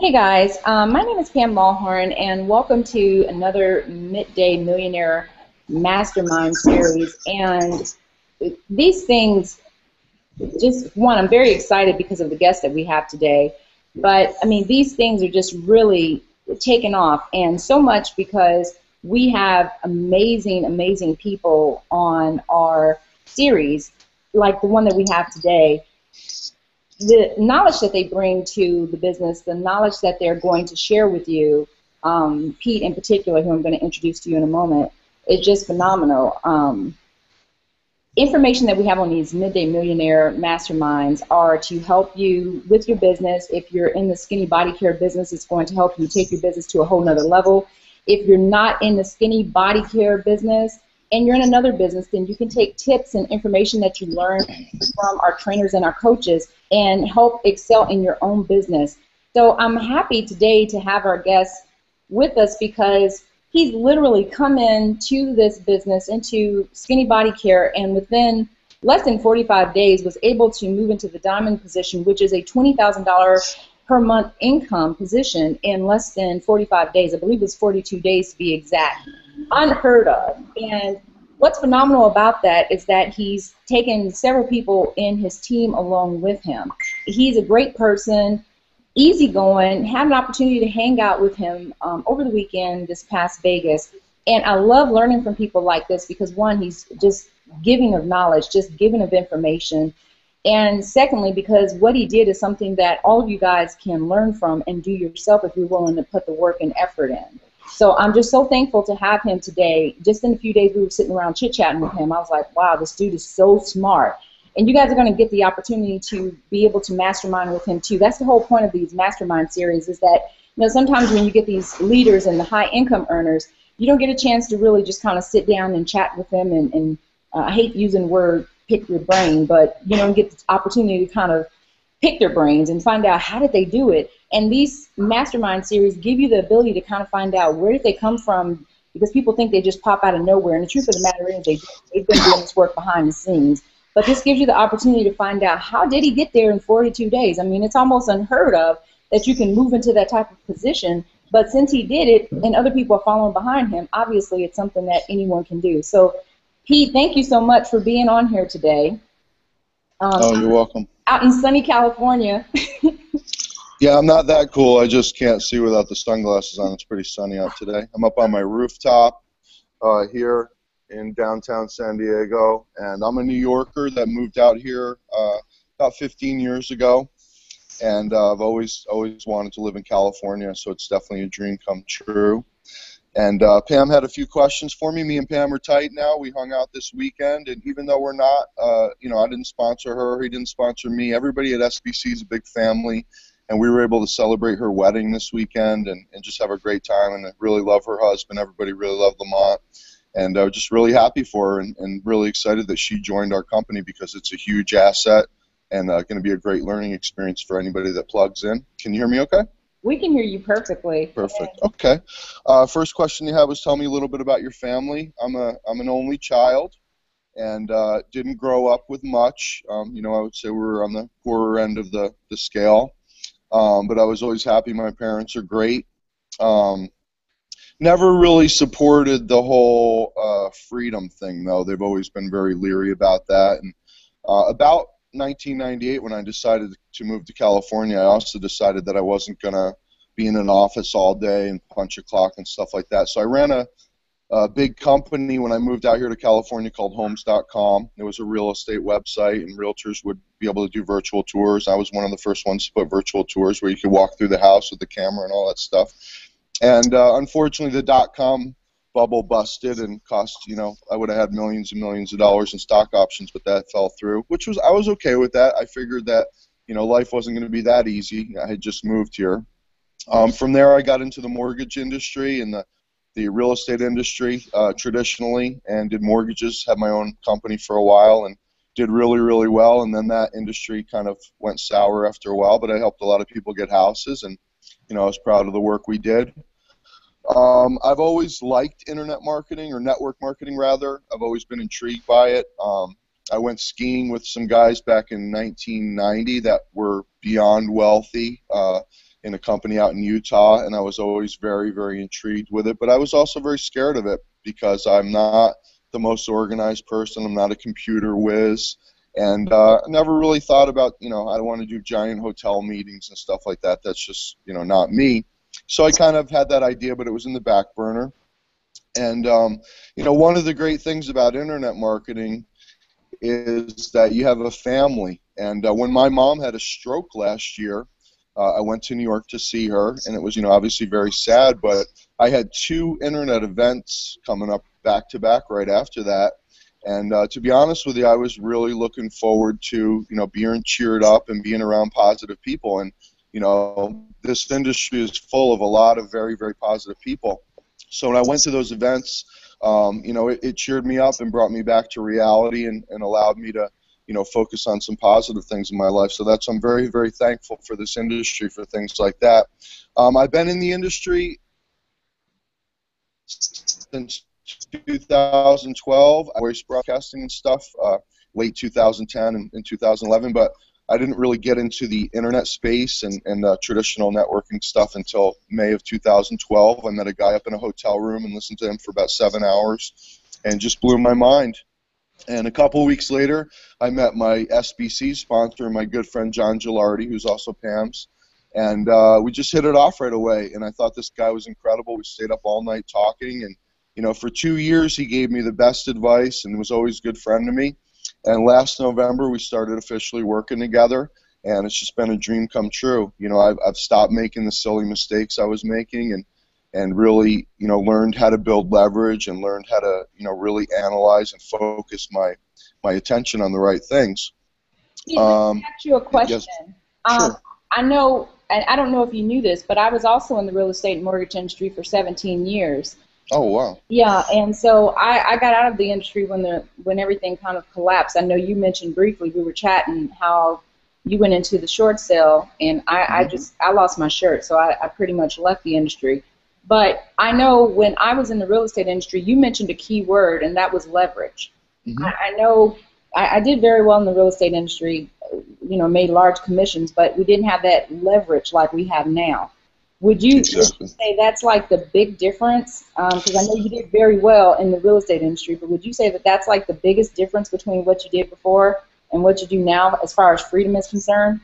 Hey guys, my name is Pam Lawhorn, and welcome to another Midday Millionaire Mastermind series. And these things, just one, I'm very excited because of the guests that we have today. But I mean, these things are just really taken off, and so much because we have amazing, amazing people on our series, like the one that we have today. The knowledge that they bring to the business, the knowledge that they're going to share with you, Pete in particular, who I'm going to introduce to you in a moment, is just phenomenal. Information that we have on these Midday Millionaire masterminds are to help you with your business. If you're in the skinny body care business, it's going to help you take your business to a whole nother level. If you're not in the skinny body care business and you're in another business, then you can take tips and information that you learn from our trainers and our coaches and help excel in your own business. So I'm happy today to have our guest with us because he's literally come into this business, into skinny body care, and within less than 45 days was able to move into the diamond position, which is a $20,000 per month income position in less than 45 days. I believe it's 42 days to be exact. Unheard of. And what's phenomenal about that is that he's taken several people in his team along with him. He's a great person, easygoing. Had an opportunity to hang out with him over the weekend this past Vegas. And I love learning from people like this because, one, he's just giving of knowledge, just giving of information. And secondly, because what he did is something that all of you guys can learn from and do yourself if you're willing to put the work and effort in. So I'm just so thankful to have him today. Just in a few days, we were sitting around chit-chatting with him. I was like, wow, this dude is so smart. And you guys are going to get the opportunity to be able to mastermind with him, too. That's the whole point of these mastermind series is that, sometimes when you get these leaders and the high-income earners, you don't get a chance to really just kind of sit down and chat with them and I hate using the word pick your brain, but, get the opportunity to kind of pick their brains and find out how did they do it. And these mastermind series give you the ability to kind of find out where did they come from, because people think they just pop out of nowhere. And the truth of the matter is they've been doing this work behind the scenes. But this gives you the opportunity to find out how did he get there in 42 days. I mean, it's almost unheard of that you can move into that type of position. But since he did it and other people are following behind him, obviously it's something that anyone can do. So, Pete, thank you so much for being on here today. Oh, you're welcome. Out in sunny California. Yeah, I'm not that cool. I just can't see without the sunglasses on. It's pretty sunny out today. I'm up on my rooftop here in downtown San Diego, and I'm a New Yorker that moved out here about 15 years ago, and I've always wanted to live in California, so it's definitely a dream come true. And Pam had a few questions for me. Me and Pam are tight now. We hung out this weekend, and even though we're not, I didn't sponsor her, he didn't sponsor me, everybody at SBC is a big family, and we were able to celebrate her wedding this weekend and just have a great time, and I really love her husband. Everybody really loved Lamont, and I was just really happy for her and really excited that she joined our company because it's a huge asset and going to be a great learning experience for anybody that plugs in. Can you hear me okay? We can hear you perfectly. Perfect. Okay. First question you have was tell me a little bit about your family. I'm an only child and didn't grow up with much. I would say we were on the poorer end of the scale. But I was always happy. My parents are great. Never really supported the whole freedom thing, though. They've always been very leery about that. And about 1998, when I decided to move to California, I also decided that I wasn't going to be in an office all day and punch a clock and stuff like that. So I ran a big company when I moved out here to California called Homes.com. It was a real estate website, and realtors would be able to do virtual tours. I was one of the first ones to put virtual tours where you could walk through the house with the camera and all that stuff. And unfortunately, the .com bubble busted and cost, I would have had millions and millions of dollars in stock options, but that fell through, I was okay with that. I figured that, life wasn't going to be that easy. I had just moved here. From there, I got into the mortgage industry and the real estate industry traditionally, and did mortgages, had my own company for a while, and did really, really well. And then that industry kind of went sour after a while, but I helped a lot of people get houses, and, I was proud of the work we did. I've always liked internet marketing, or network marketing rather. I've always been intrigued by it. I went skiing with some guys back in 1990 that were beyond wealthy, in a company out in Utah, and I was always very, very intrigued with it. But I was also very scared of it because I'm not the most organized person. I'm not a computer whiz. And I never really thought about, I don't want to do giant hotel meetings and stuff like that. That's just, not me. So I kind of had that idea, but it was in the back burner. And, one of the great things about internet marketing is that you have a family. And when my mom had a stroke last year, I went to New York to see her, and it was, obviously very sad, but I had 2 internet events coming up back to back right after that. And to be honest with you, I was really looking forward to, being cheered up and being around positive people. And, this industry is full of a lot of very, very positive people. So when I went to those events, it cheered me up and brought me back to reality and allowed me to, focus on some positive things in my life. So I'm very, very thankful for this industry, for things like that. I've been in the industry since 2012. I voice broadcasting and stuff, late 2010 and 2011, but I didn't really get into the internet space and traditional networking stuff until May of 2012. I met a guy up in a hotel room and listened to him for about 7 hours and just blew my mind. And a couple of weeks later, I met my SBC sponsor, my good friend John Gilardi, who's also Pam's. And we just hit it off right away. And I thought this guy was incredible. We stayed up all night talking. And, for 2 years, he gave me the best advice and was always a good friend to me. And last November, we started officially working together. And it's just been a dream come true. I've stopped making the silly mistakes I was making and really, learned how to build leverage and learned how to, really analyze and focus my attention on the right things. Let me ask you a question. Yes. Sure. I know, and I don't know if you knew this, but I was also in the real estate and mortgage industry for 17 years. Oh, wow. Yeah, and so I got out of the industry when everything kind of collapsed. I know you mentioned briefly, we were chatting, how you went into the short sale, and I lost my shirt, so I pretty much left the industry. But I know when I was in the real estate industry, you mentioned a key word, and that was leverage. Mm-hmm. I know I did very well in the real estate industry, made large commissions, but we didn't have that leverage like we have now. Would you say that's like the big difference? Because I know you did very well in the real estate industry, but would you say that that's like the biggest difference between what you did before and what you do now as far as freedom is concerned?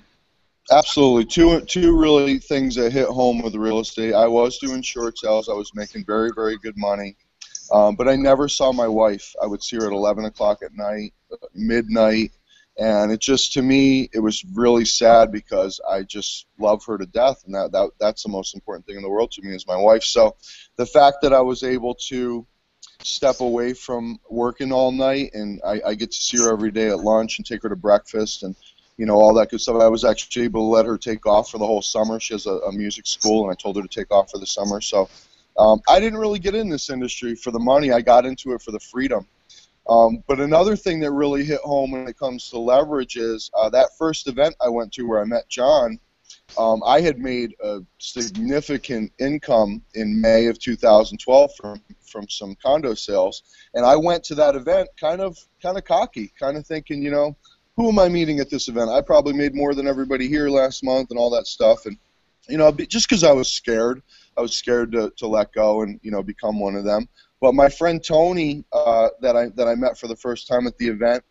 Absolutely. Two really things that hit home with real estate. I was doing short sales. I was making very, very good money. But I never saw my wife. I would see her at 11 o'clock at night, midnight. And it just, to me, it was really sad because I just love her to death. And that's the most important thing in the world to me is my wife. So the fact that I was able to step away from working all night and I get to see her every day at lunch and take her to breakfast and all that good stuff. I was actually able to let her take off for the whole summer. She has a music school, and I told her to take off for the summer. So I didn't really get in this industry for the money. I got into it for the freedom. But another thing that really hit home when it comes to leverage is that first event I went to where I met John, I had made a significant income in May of 2012 from some condo sales. And I went to that event kind of cocky, kind of thinking, who am I meeting at this event? I probably made more than everybody here last month and all that stuff. And, just because I was scared to let go and, become one of them. But my friend Tony that I met for the first time at the event,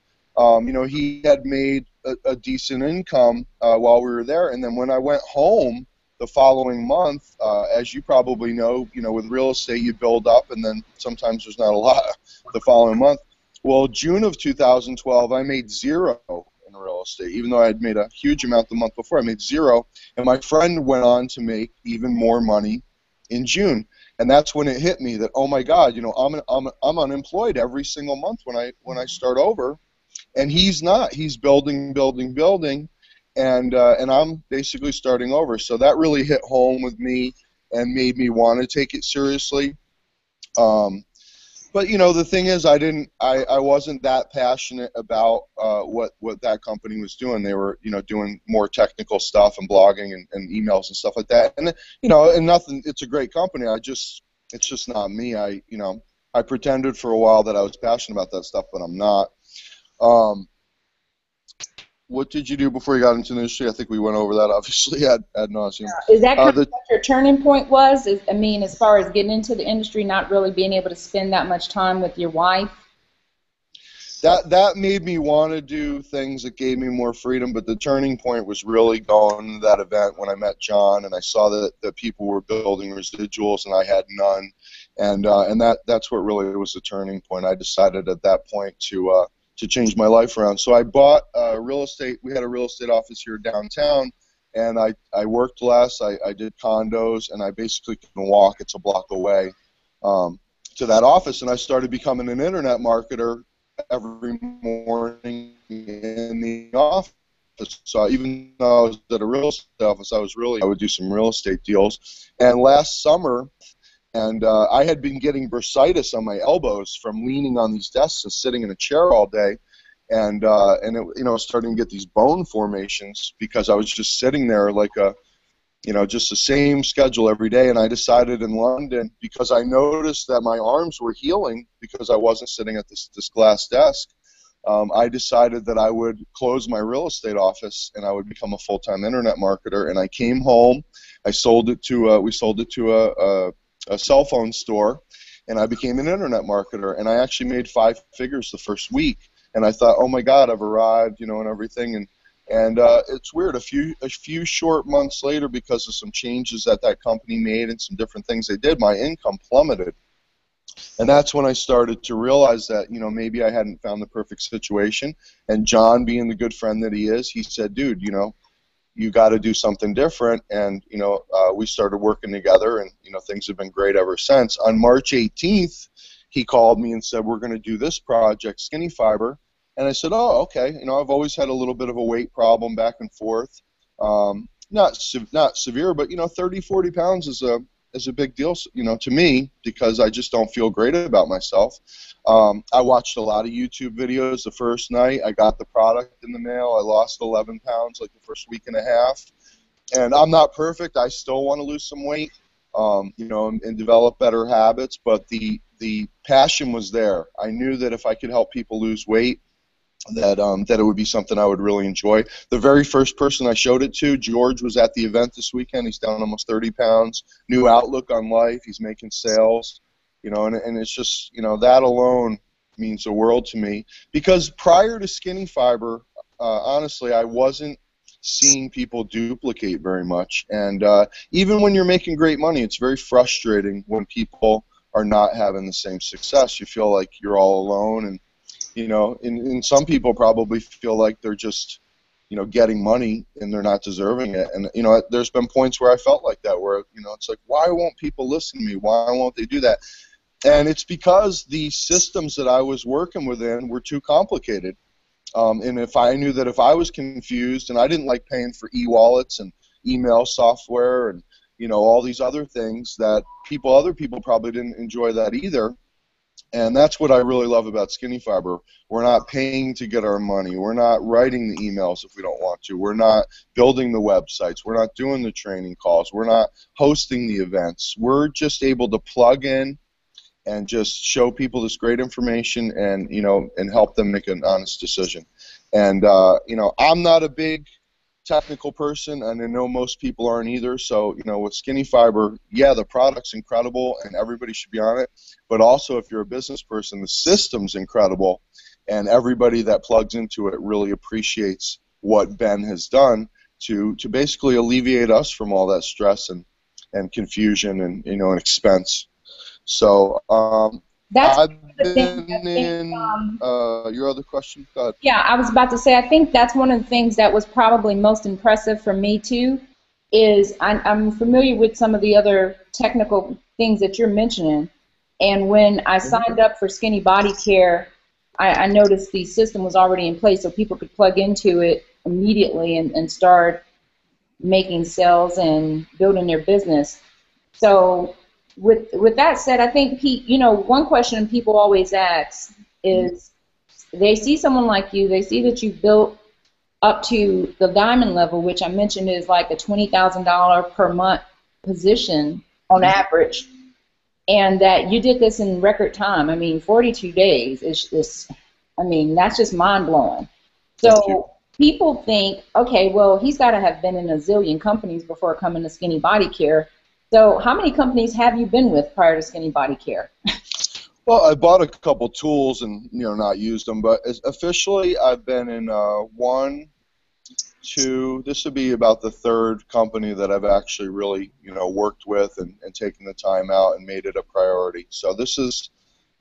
he had made a decent income while we were there. And then when I went home the following month, as you probably know, with real estate, you build up and then sometimes there's not a lot the following month. Well, June of 2012, I made zero in real estate. Even though I had made a huge amount the month before, I made zero. And my friend went on to make even more money in June. And that's when it hit me that, oh my God, I'm unemployed every single month when I start over, and he's not. He's building, and I'm basically starting over. So that really hit home with me and made me want to take it seriously. But the thing is, I wasn't that passionate about what that company was doing. They were, doing more technical stuff and blogging and emails and stuff like that. And and nothing. It's a great company. It's just not me. I pretended for a while that I was passionate about that stuff, but I'm not. what did you do before you got into the industry? I think we went over that, obviously, ad nauseum. Is that kind of what your turning point was? I mean, as far as getting into the industry, not really being able to spend that much time with your wife? That made me want to do things that gave me more freedom, but the turning point was really going to that event when I met John and I saw that people were building residuals and I had none, and that's what really was the turning point. I decided at that point to change my life around. So I bought real estate. We had a real estate office here downtown, and I worked less. I did condos, and I basically can walk. It's a block away to that office, and I started becoming an internet marketer every morning in the office. So even though I was at a real estate office, I would do some real estate deals. And last summer, I had been getting bursitis on my elbows from leaning on these desks and sitting in a chair all day, and it, starting to get these bone formations because I was just sitting there like just the same schedule every day. And I decided in London, because I noticed that my arms were healing because I wasn't sitting at this glass desk, I decided that I would close my real estate office and I would become a full-time internet marketer. And I came home, we sold it to a cell phone store, and I became an internet marketer. And I actually made 5 figures the first week. And I thought, oh my God, I've arrived, and everything. And it's weird. A few short months later, because of some changes that company made and some different things they did, my income plummeted. And that's when I started to realize that, maybe I hadn't found the perfect situation. And John, being the good friend that he is, he said, dude, you got to do something different. And, we started working together, and, things have been great ever since. On March 18th, he called me and said, we're going to do this project, Skinny Fiber. And I said, oh, okay. I've always had a little bit of a weight problem back and forth. Not severe, but, 30, 40 pounds is a big deal, to me, because I just don't feel great about myself. I watched a lot of YouTube videos the first night. I got the product in the mail. I lost 11 pounds like the first week and a half. And I'm not perfect. I still want to lose some weight, and develop better habits. But the passion was there. I knew that if I could help people lose weight, that it would be something I would really enjoy. The very first person I showed it to, George, was at the event this weekend. He's down almost 30 pounds, new outlook on life. He's making sales, and it's just, that alone means the world to me. Because prior to Skinny Fiber, honestly, I wasn't seeing people duplicate very much. And even when you're making great money, it's very frustrating when people are not having the same success. You feel like you're all alone, and and some people probably feel like they're just, getting money and they're not deserving it. And, there's been points where I felt like that, where, it's like, why won't people listen to me? Why won't they do that? And it's because the systems that I was working within were too complicated. And if I knew that if I was confused, and I didn't like paying for e-wallets and email software and, all these other things that other people probably didn't enjoy that either. And that's what I really love about Skinny Fiber. We're not paying to get our money. We're not writing the emails if we don't want to. We're not building the websites. We're not doing the training calls. We're not hosting the events. We're just able to plug in and just show people this great information and, and help them make an honest decision. And, I'm not a big technical person, and I know most people aren't either. So, with Skinny Fiber, yeah, the product's incredible and everybody should be on it. But also, if you're a business person, the system's incredible, and everybody that plugs into it really appreciates what Ben has done to basically alleviate us from all that stress and confusion and, and expense. So, That's I've the thing. been in your other question. Go ahead. Yeah, I was about to say, I think that's one of the things that was probably most impressive for me too, is I'm familiar with some of the other technical things that you're mentioning, and when I signed up for Skinny Body Care, I noticed the system was already in place so people could plug into it immediately and start making sales and building their business. So with that said, I think, Pete, one question people always ask is, they see someone like you, they see that you've built up to the diamond level, which I mentioned is like a $20,000 per month position on average, and that you did this in record time. I mean, 42 days is just, that's just mind-blowing. So people think, okay, well, he's got to have been in a zillion companies before coming to Skinny Body Care. So how many companies have you been with prior to Skinny Body Care? Well, I bought a couple tools and not used them, but officially I've been in one, two. This would be about the third company that I've actually really worked with and taken the time out and made it a priority. So this is,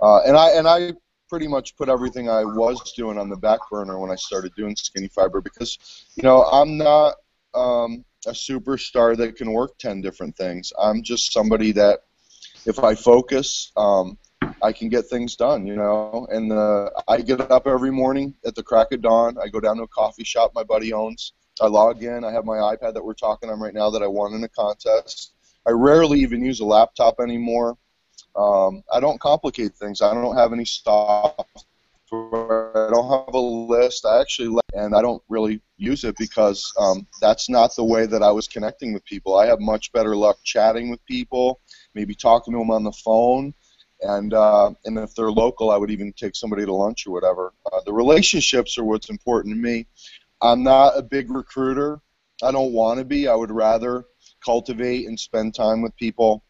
and I pretty much put everything I was doing on the back burner when I started doing Skinny Fiber because I'm not a superstar that can work 10 different things. I'm just somebody that if I focus, I can get things done, and I get up every morning at the crack of dawn. I go down to a coffee shop my buddy owns. I log in. I have my iPad that we're talking on right now that I won in a contest. I rarely even use a laptop anymore. I don't complicate things. I don't have any software. I don't have a list. And I don't really use it because that's not the way that I was connecting with people. I have much better luck chatting with people, maybe talking to them on the phone. And if they're local, I would even take somebody to lunch or whatever. The relationships are what's important to me. I'm not a big recruiter. I don't want to be. I would rather cultivate and spend time with people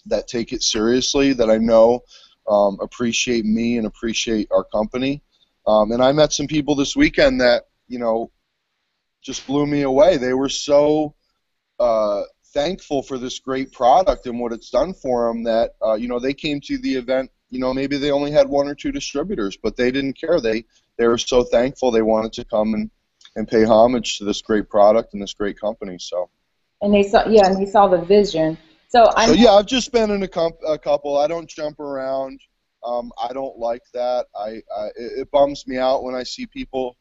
that take it seriously, that I know appreciate me and appreciate our company. And I met some people this weekend that, just blew me away. They were so thankful for this great product and what it's done for them that they came to the event. Maybe they only had one or two distributors, but they didn't care. They were so thankful. They wanted to come and pay homage to this great product and this great company. So. And they saw the vision. So yeah, I've just been in a couple. I don't jump around. I don't like that. It bums me out when I see people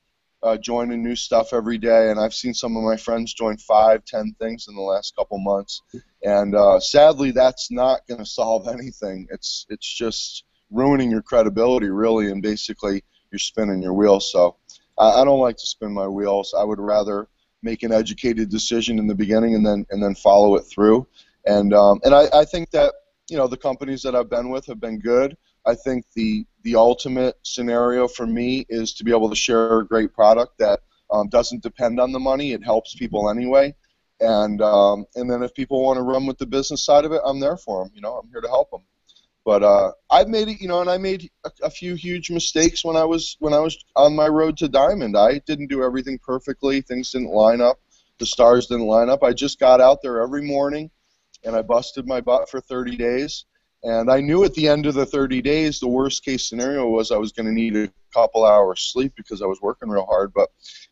joining new stuff every day, and I've seen some of my friends join 5, 10 things in the last couple months, and sadly, that's not going to solve anything. It's just ruining your credibility, really, and basically you're spinning your wheels. So I don't like to spin my wheels. I would rather make an educated decision in the beginning and then follow it through. And I think that the companies that I've been with have been good. I think the ultimate scenario for me is to be able to share a great product that doesn't depend on the money. It helps people anyway. And then if people want to run with the business side of it, I'm there for them. I'm here to help them. But I've made it, and I made a few huge mistakes when I was on my road to Diamond. I didn't do everything perfectly. Things didn't line up. The stars didn't line up. I just got out there every morning, and I busted my butt for 30 days. And I knew at the end of the 30 days, the worst case scenario was I was going to need a couple hours sleep because I was working real hard. But,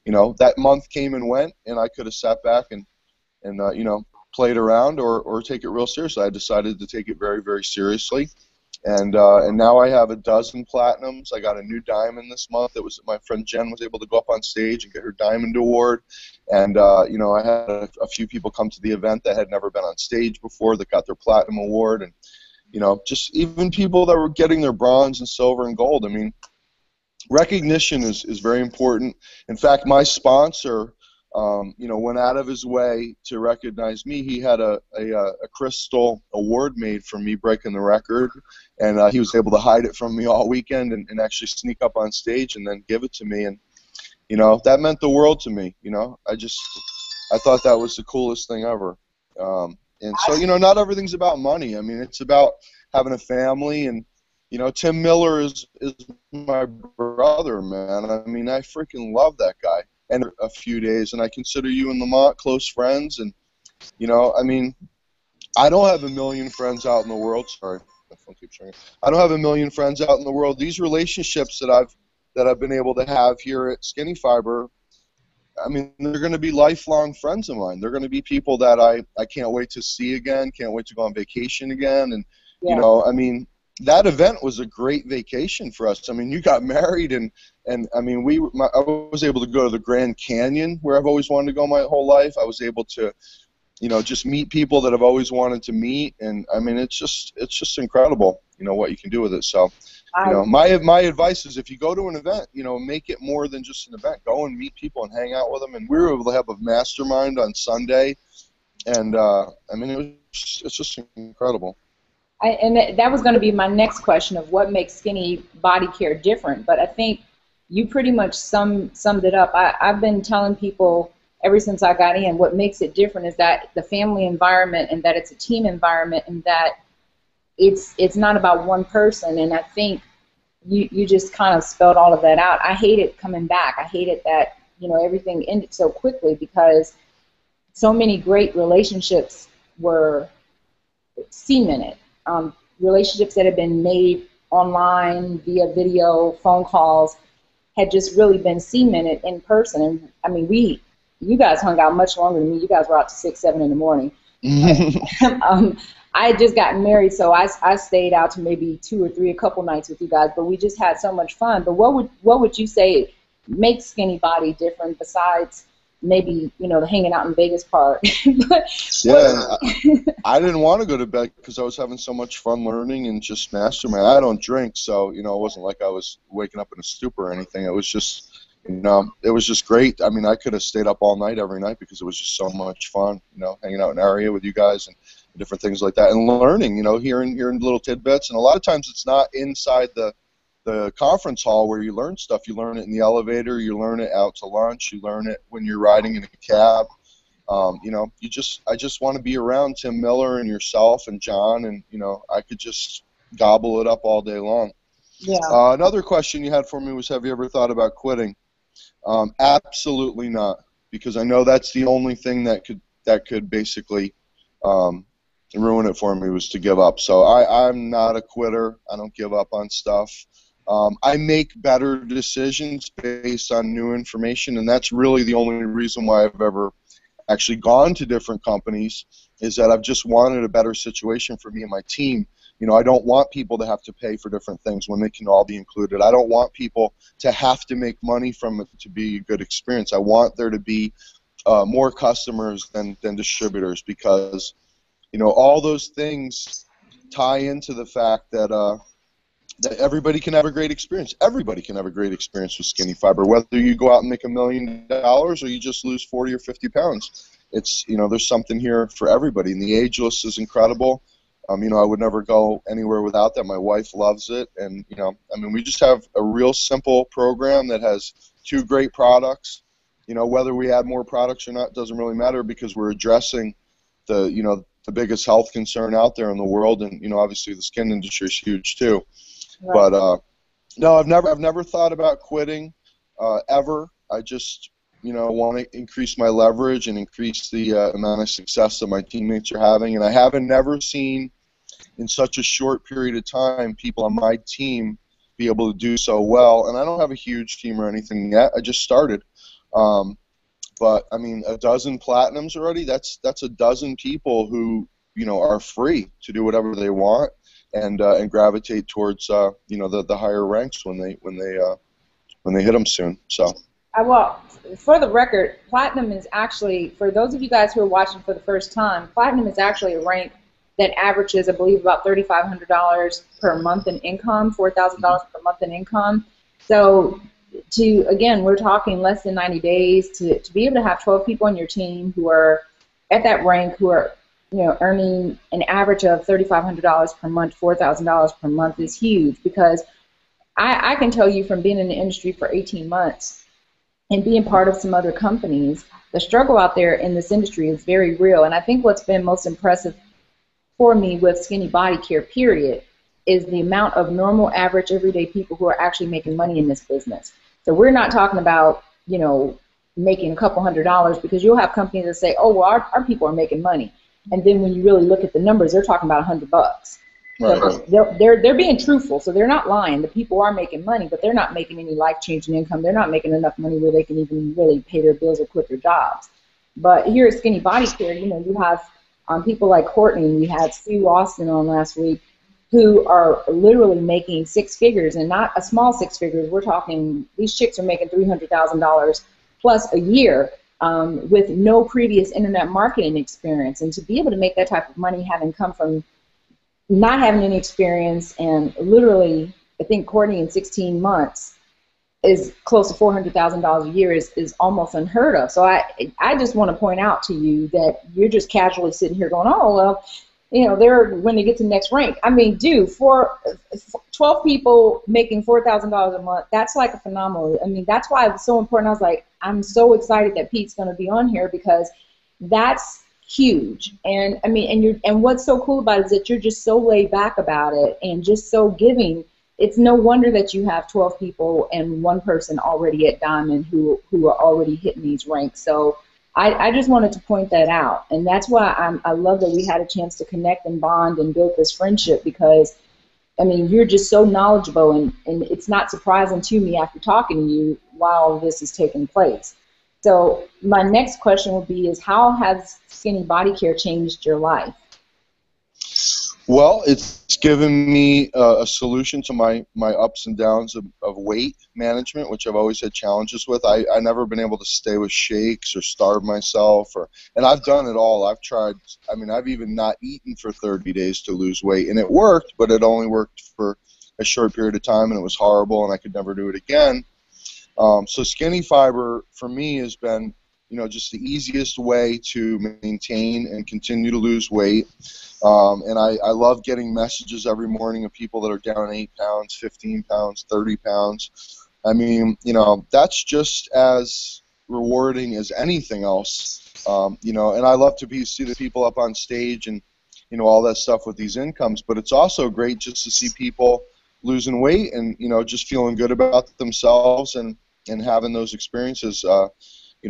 that month came and went, and I could have sat back and played around or take it real seriously. I decided to take it very, very seriously. And now I have a dozen platinums. I got a new diamond this month. It was my friend Jen was able to go up on stage and get her diamond award. And I had a few people come to the event that had never been on stage before that got their platinum award. And just even people that were getting their bronze and silver and gold. I mean, recognition is very important. In fact, my sponsor, went out of his way to recognize me. He had a crystal award made for me breaking the record, and he was able to hide it from me all weekend and actually sneak up on stage and then give it to me. And that meant the world to me. I thought that was the coolest thing ever. And so, not everything's about money. I mean, it's about having a family. And, Tim Miller is my brother, man. I mean, I freaking love that guy. And a few days, and I consider you and Lamont close friends. And, I mean, I don't have a million friends out in the world. Sorry, my phone keeps ringing. I don't have a million friends out in the world. These relationships that I've been able to have here at Skinny Fiber, I mean, they're going to be lifelong friends of mine. They're going to be people that I can't wait to see again, can't wait to go on vacation again. And, I mean, that event was a great vacation for us. I mean, you got married, and I mean, I was able to go to the Grand Canyon, where I've always wanted to go my whole life. I was able to, just meet people that I've always wanted to meet. And, I mean, it's just incredible, what you can do with it. So, my advice is if you go to an event, make it more than just an event. Go and meet people and hang out with them. And we were able to have a mastermind on Sunday, and I mean, it's just incredible. And that was going to be my next question of what makes Skinny Body Care different. But I think you pretty much summed it up. I've been telling people ever since I got in, what makes it different is that the family environment, and that it's a team environment, and that it's not about one person. And I think you just kind of spelled all of that out. I hated coming back. I hated that, everything ended so quickly, because so many great relationships were cemented. Relationships that had been made online via video, phone calls, had just really been cemented in person. And I mean, you guys hung out much longer than me. You guys were out to 6, 7 in the morning. I had just gotten married, so I stayed out to maybe 2 or 3 a couple nights with you guys, but we just had so much fun. But what would you say makes Skinny Body different, besides maybe, the hanging out in Vegas part? I didn't want to go to bed because I was having so much fun learning and just Mastermind. I don't drink, so, it wasn't like I was waking up in a stupor or anything. It was just, it was just great. I mean, I could have stayed up all night every night because it was just so much fun, hanging out in an area with you guys and different things like that, and learning, hearing little tidbits. And a lot of times it's not inside the conference hall where you learn stuff. You learn it in the elevator, you learn it out to lunch, you learn it when you're riding in a cab. I just want to be around Tim Miller and yourself and John, and I could just gobble it up all day long. Yeah. Another question you had for me was, have you ever thought about quitting? Absolutely not, because I know that's the only thing that could basically ruin it for me, was to give up. So I'm not a quitter. I don't give up on stuff. I make better decisions based on new information, and that's really the only reason why I've ever actually gone to different companies, is that I've just wanted a better situation for me and my team. I don't want people to have to pay for different things when they can all be included. I don't want people to have to make money from it to be a good experience. I want there to be more customers than distributors, because all those things tie into the fact that that everybody can have a great experience. Everybody can have a great experience with Skinny Fiber, whether you go out and make $1 million or you just lose 40 or 50 pounds. It's, there's something here for everybody. And the Ageless is incredible. I would never go anywhere without that. My wife loves it. And, we just have a real simple program that has 2 great products. Whether we add more products or not doesn't really matter, because we're addressing the biggest health concern out there in the world. And, obviously the skin industry is huge too. Right. But, no, I've never thought about quitting ever. I just, want to increase my leverage and increase the amount of success that my teammates are having. And I haven't never seen, in such a short period of time, people on my team be able to do so well. And I don't have a huge team or anything yet. I just started. But, I mean, 12 platinums already, that's 12 people who, are free to do whatever they want and gravitate towards, the higher ranks when they hit them soon. So. Well, for the record, Platinum is actually, for those of you guys who are watching for the first time, Platinum is actually a rank that averages, I believe, about $3,500 per month in income, $4,000 per month in income. So, again, we're talking less than 90 days to be able to have 12 people on your team who are at that rank, who are, earning an average of $3,500 per month, $4,000 per month is huge, because I can tell you from being in the industry for 18 months and being part of some other companies, the struggle out there in this industry is very real. And I think what's been most impressive for me with Skinny Body Care, period, is the amount of normal, average, everyday people who are actually making money in this business. So we're not talking about, making a couple $100s, because you'll have companies that say, oh, well, our people are making money. And then when you really look at the numbers, they're talking about $100. Right. So they're being truthful, so they're not lying. The people are making money, but they're not making any life-changing income. They're not making enough money where they can even really pay their bills or quit their jobs. But here at Skinny Body Care, you have people like Courtney. We had Sue Austin on last week, who are literally making 6 figures, and not a small 6 figures. We're talking, these chicks are making $300,000 plus a year with no previous internet marketing experience. And to be able to make that type of money, having come from not having any experience, and literally, I think Courtney in 16 months is close to $400,000 a year is almost unheard of. So I just want to point out to you that you're just casually sitting here going, oh, well, they're when they get to the next rank. I mean, dude, for 12 people making $4,000 a month, that's like a phenomenal. I mean, that's why it's so important. I was like, I'm so excited that Pete's going to be on here because that's huge. And I mean, and what's so cool about it is that you're just so laid back about it and just so giving. It's no wonder that you have 12 people and one person already at Diamond who are already hitting these ranks. So I just wanted to point that out, and that's why I love that we had a chance to connect and bond and build this friendship because, I mean, you're just so knowledgeable, and it's not surprising to me after talking to you while all this is taking place. So my next question would be is how has Skinny Body Care changed your life? Well, it's given me a solution to my ups and downs of weight management, which I've always had challenges with. I never been able to stay with shakes or starve myself, and I've done it all. I've tried. I mean, I've even not eaten for 30 days to lose weight, and it worked, but it only worked for a short period of time, and it was horrible, and I could never do it again. So Skinny Fiber for me has been, just the easiest way to maintain and continue to lose weight. And I love getting messages every morning of people that are down 8 pounds, 15 pounds, 30 pounds. I mean, that's just as rewarding as anything else. And I love to see the people up on stage and, all that stuff with these incomes. But it's also great just to see people losing weight and, just feeling good about themselves and having those experiences.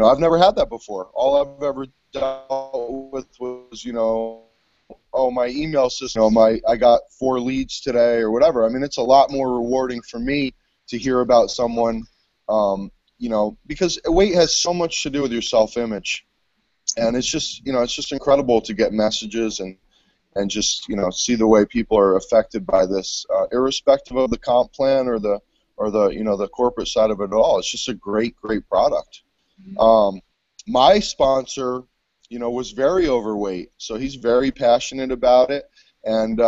I've never had that before. All I've ever dealt with was, oh, my email system, I got 4 leads today or whatever. I mean, it's a lot more rewarding for me to hear about someone, because weight has so much to do with your self-image. And it's just incredible to get messages and just, see the way people are affected by this, irrespective of the comp plan or the the corporate side of it all. It's just a great product. My sponsor, was very overweight, so he's very passionate about it. And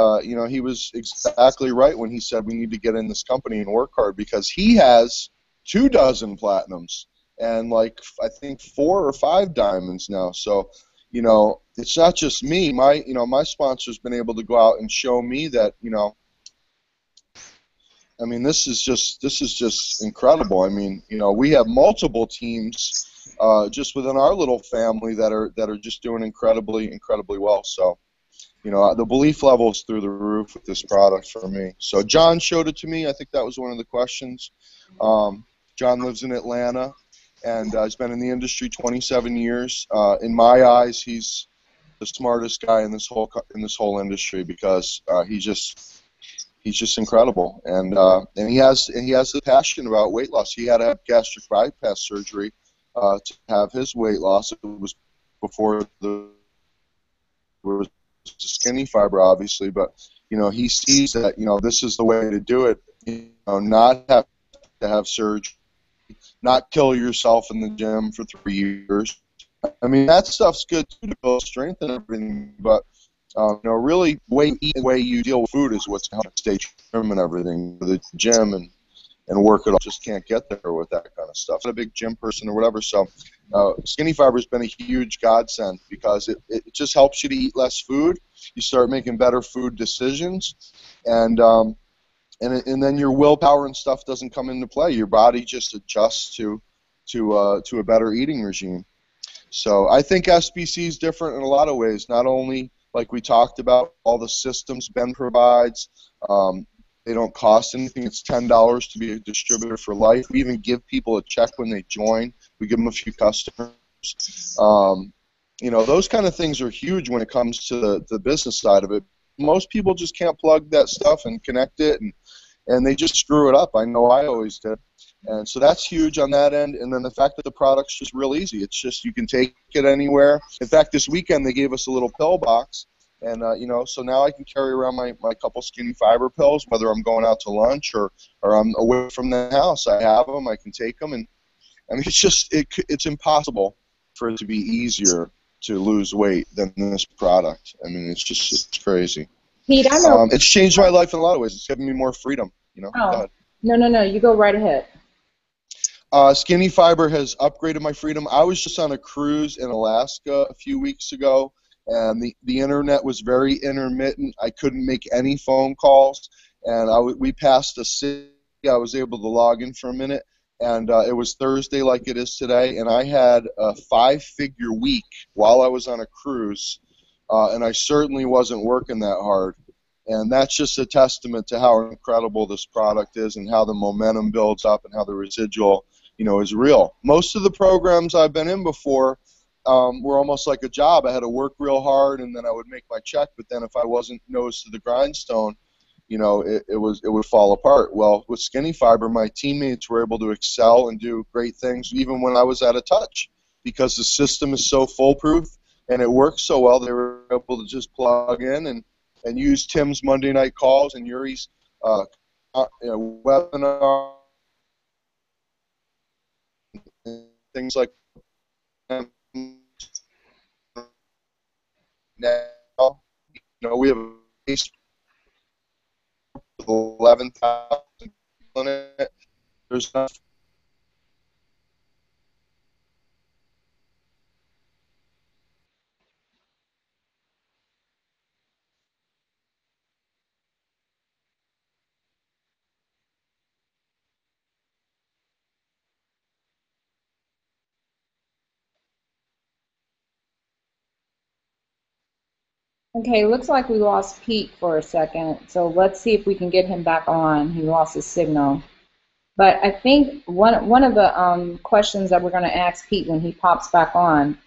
he was exactly right when he said we need to get in this company and work hard because he has 24 platinums and I think 4 or 5 diamonds now. So it's not just me. My sponsor's been able to go out and show me that I mean, this is just incredible. I mean, we have multiple teams just within our little family that are just doing incredibly well. So, the belief level is through the roof with this product for me. So John showed it to me. I think that was one of the questions. John lives in Atlanta and has been in the industry 27 years. In my eyes, he's the smartest guy in this whole industry because he's just incredible, and he has the passion about weight loss. He had to have gastric bypass surgery to have his weight loss. It was before the Skinny Fiber, obviously, but he sees that this is the way to do it. Not have to have surgery, not kill yourself in the gym for 3 years. I mean, that stuff's good too to build strength and everything, but really, the way you deal with food is what's going to stay trim and everything. The gym and work it all just can't get there with that kind of stuff. I'm not a big gym person or whatever, so Skinny Fiber has been a huge godsend because it just helps you to eat less food. You start making better food decisions, and then your willpower and stuff doesn't come into play. Your body just adjusts to a better eating regime. So I think SBC is different in a lot of ways. Not only like we talked about, all the systems Ben provides. They don't cost anything. It's $10 to be a distributor for life. We even give people a check when they join. We give them a few customers. Those kind of things are huge when it comes to the business side of it. Most people just can't plug that stuff and connect it, and they just screw it up. I know I always did. And so that's huge on that end. And then the fact that the product's just real easy. It's just you can take it anywhere. In fact, this weekend they gave us a little pill box. And, so now I can carry around my couple Skinny Fiber pills, whether I'm going out to lunch or I'm away from the house. I have them. I can take them. And, I mean, it's impossible for it to be easier to lose weight than this product. I mean, it's crazy. Pete, I know. It's changed my life in a lot of ways. It's given me more freedom. Oh, no. You go right ahead. Skinny Fiber has upgraded my freedom. I was just on a cruise in Alaska a few weeks ago, and the internet was very intermittent. I couldn't make any phone calls, and we passed a city. I was able to log in for a minute, and it was Thursday like it is today, and I had a 5-figure week while I was on a cruise, and I certainly wasn't working that hard. And that's just a testament to how incredible this product is and how the momentum builds up and how the residual, is real. Most of the programs I've been in before were almost like a job. I had to work real hard, and then I would make my check. But then if I wasn't nose to the grindstone, it would fall apart. Well, with Skinny Fiber, my teammates were able to excel and do great things even when I was out of touch, because the system is so foolproof and it works so well. They were able to just plug in and use Tim's Monday night calls and Yuri's webinar, and things like that. Now, we have a base with 11,000 people in it. There's not. Okay, looks like we lost Pete for a second, so let's see if we can get him back on. He lost his signal. But I think one of the questions that we're going to ask Pete when he pops back on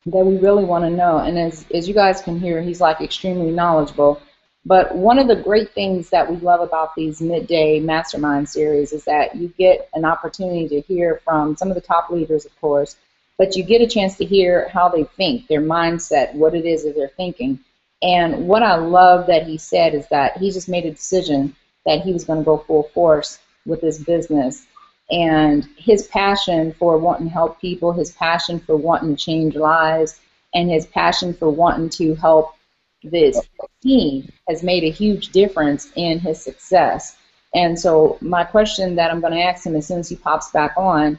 that we really want to know, and as you guys can hear, he's like extremely knowledgeable. But one of the great things that we love about these Midday Mastermind series is that you get an opportunity to hear from some of the top leaders, of course, but you get a chance to hear how they think, their mindset, what it is that they're thinking. And what I love that he said is that he just made a decision that he was going to go full force with his business. And his passion for wanting to help people, his passion for wanting to change lives, and his passion for wanting to help this team has made a huge difference in his success. And so my question that I'm going to ask him as soon as he pops back on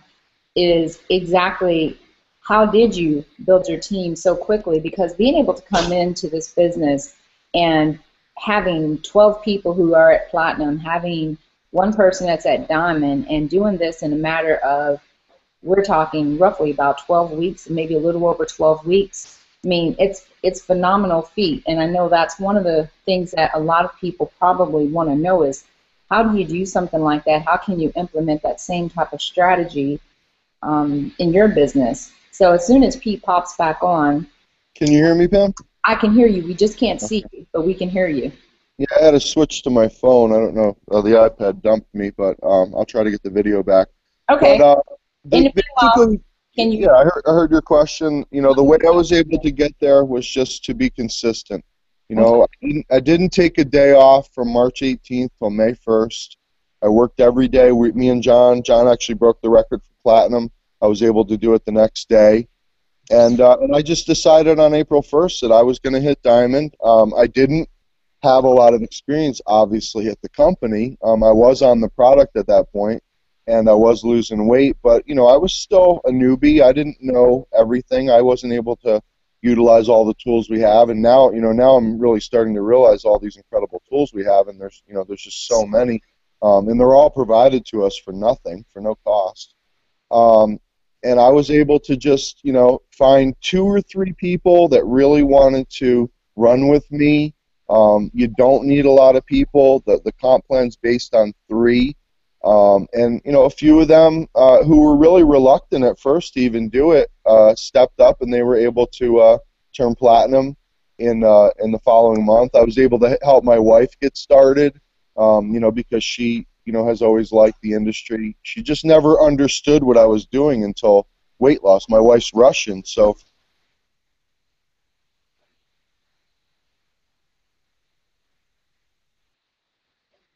is exactly how did you build your team so quickly? Because being able to come into this business and having 12 people who are at Platinum, having one person that's at Diamond, and doing this in a matter of, we're talking roughly about 12 weeks, maybe a little over 12 weeks. I mean, it's phenomenal feat, and I know that's one of the things that a lot of people probably want to know is, how do you do something like that? How can you implement that same type of strategy in your business? So as soon as Pete pops back on. Can you hear me, Pam? I can hear you. We just can't see you, but we can hear you. Yeah, I had to switch to my phone. I don't know. The iPad dumped me, but I'll try to get the video back. Okay. But, yeah, I heard your question. The way I was able to get there was just to be consistent. I didn't take a day off from March 18th till May 1st. I worked every day. Me and John actually broke the record for Platinum. I was able to do it the next day. And I just decided on April 1st that I was going to hit Diamond. I didn't have a lot of experience, obviously, at the company. I was on the product at that point, and I was losing weight, but I was still a newbie. I didn't know everything. I wasn't able to utilize all the tools we have, and now now I'm really starting to realize all these incredible tools we have, and there's just so many, and they're all provided to us for nothing, for no cost. And I was able to just find 2 or 3 people that really wanted to run with me. You don't need a lot of people. The comp plan's based on 3. And a few of them who were really reluctant at first to even do it stepped up, and they were able to turn Platinum in the following month. I was able to help my wife get started, because she has always liked the industry. She just never understood what I was doing until weight loss. My wife's Russian, so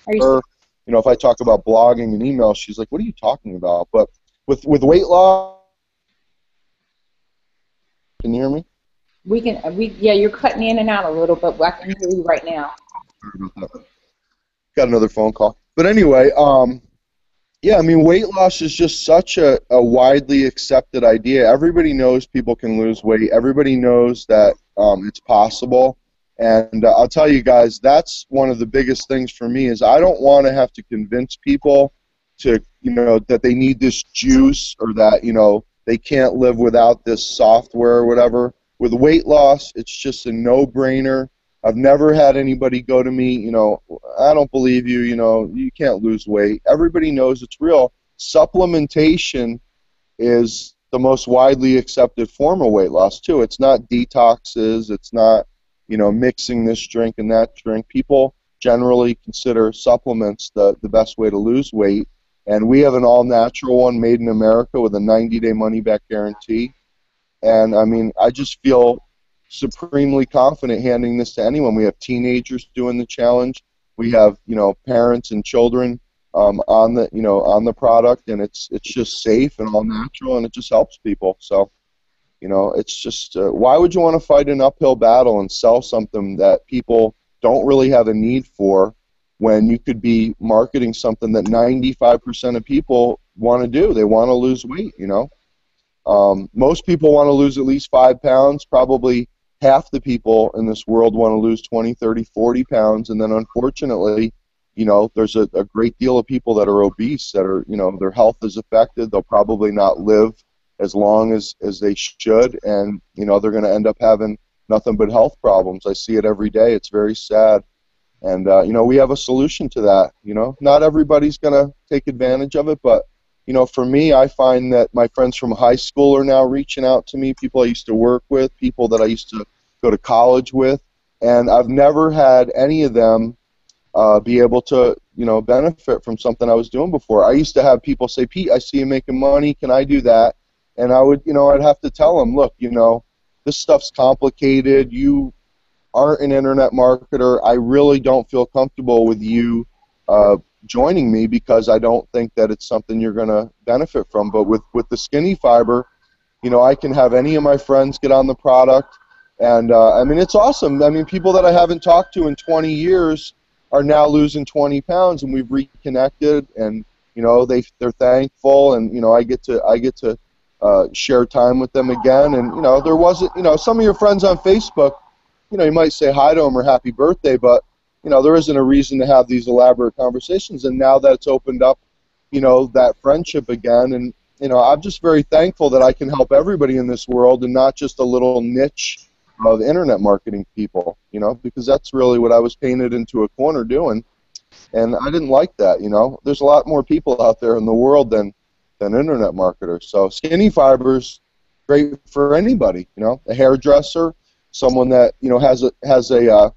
her, if I talk about blogging and email, she's like, "What are you talking about?" But with weight loss, can you hear me? Yeah, you're cutting in and out a little, but I can hear you right now. Got another phone call. But anyway, yeah, I mean, weight loss is just such a widely accepted idea. Everybody knows people can lose weight. Everybody knows that it's possible. And I'll tell you guys, that's one of the biggest things for me is I don't want to have to convince people to, that they need this juice or that, they can't live without this software or whatever. With weight loss, it's just a no-brainer. I've never had anybody go to me, I don't believe you, you can't lose weight. Everybody knows it's real. Supplementation is the most widely accepted form of weight loss, too. It's not detoxes. It's not, mixing this drink and that drink. People generally consider supplements the best way to lose weight. And we have an all-natural one made in America with a 90-day money-back guarantee. And, I mean, I just feel supremely confident handing this to anyone. We have teenagers doing the challenge. We have, parents and children on the product, and it's just safe and all natural, and it just helps people. So, it's just why would you want to fight an uphill battle and sell something that people don't really have a need for when you could be marketing something that 95% of people want to do? They want to lose weight, Most people want to lose at least 5 pounds. Probably half the people in this world want to lose 20, 30, 40 pounds. And then unfortunately, there's a great deal of people that are obese that are, their health is affected. They'll probably not live as long as they should. And, they're going to end up having nothing but health problems. I see it every day. It's very sad. And, we have a solution to that. Not everybody's going to take advantage of it, but for me, I find that my friends from high school are now reaching out to me, people I used to work with, people that I used to go to college with, and I've never had any of them be able to, benefit from something I was doing before. I used to have people say, Pete, I see you making money, can I do that? And I would, I'd have to tell them, look, this stuff's complicated, you aren't an internet marketer, I really don't feel comfortable with you joining me because I don't think that it's something you're going to benefit from. But with the skinny fiber, I can have any of my friends get on the product, and I mean, it's awesome. I mean, people that I haven't talked to in 20 years are now losing 20 pounds, and we've reconnected, and they're thankful, and I get to share time with them again. And there wasn't, some of your friends on Facebook, you might say hi to them or happy birthday, but there isn't a reason to have these elaborate conversations. And now that it's opened up, that friendship again, and I'm just very thankful that I can help everybody in this world and not just a little niche of internet marketing people, because that's really what I was painted into a corner doing, and I didn't like that. There's a lot more people out there in the world than internet marketers. So skinny fibers, great for anybody. A hairdresser, someone that has a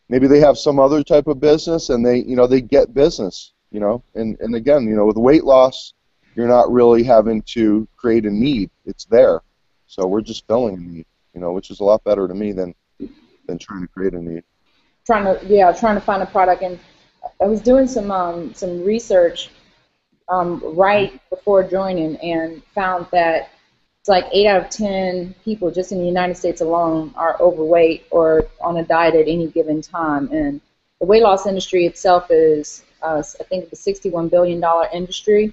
maybe they have some other type of business and they get business. And again, with weight loss, you're not really having to create a need. It's there. So we're just filling a need, which is a lot better to me than trying to create a need. Trying to find a product. And I was doing some research right before joining and found that it's like 8 out of 10 people just in the United States alone are overweight or on a diet at any given time. And the weight loss industry itself is, I think, a $61 billion industry.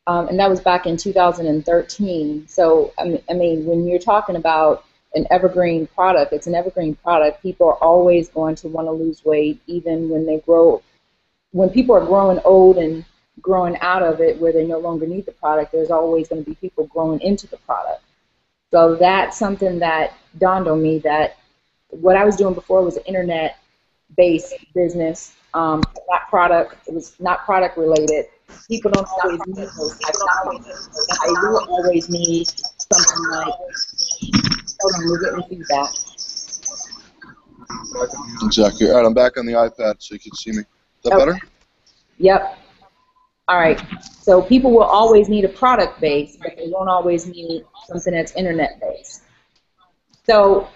And that was back in 2013. So, I mean, when you're talking about an evergreen product, it's an evergreen product. People are always going to want to lose weight, even when they grow. When people are growing old and growing out of it where they no longer need the product, there's always going to be people growing into the product. So that's something that dawned on me, that what I was doing before was an internet-based business, not product. It was not product related. People don't always need those types of things. I will always need something like, hold on, we're getting feedback. Exactly. All right, I'm back on the iPad so you can see me. Is that better? Yep. All right. So people will always need a product base, but they won't always need something that's internet based. So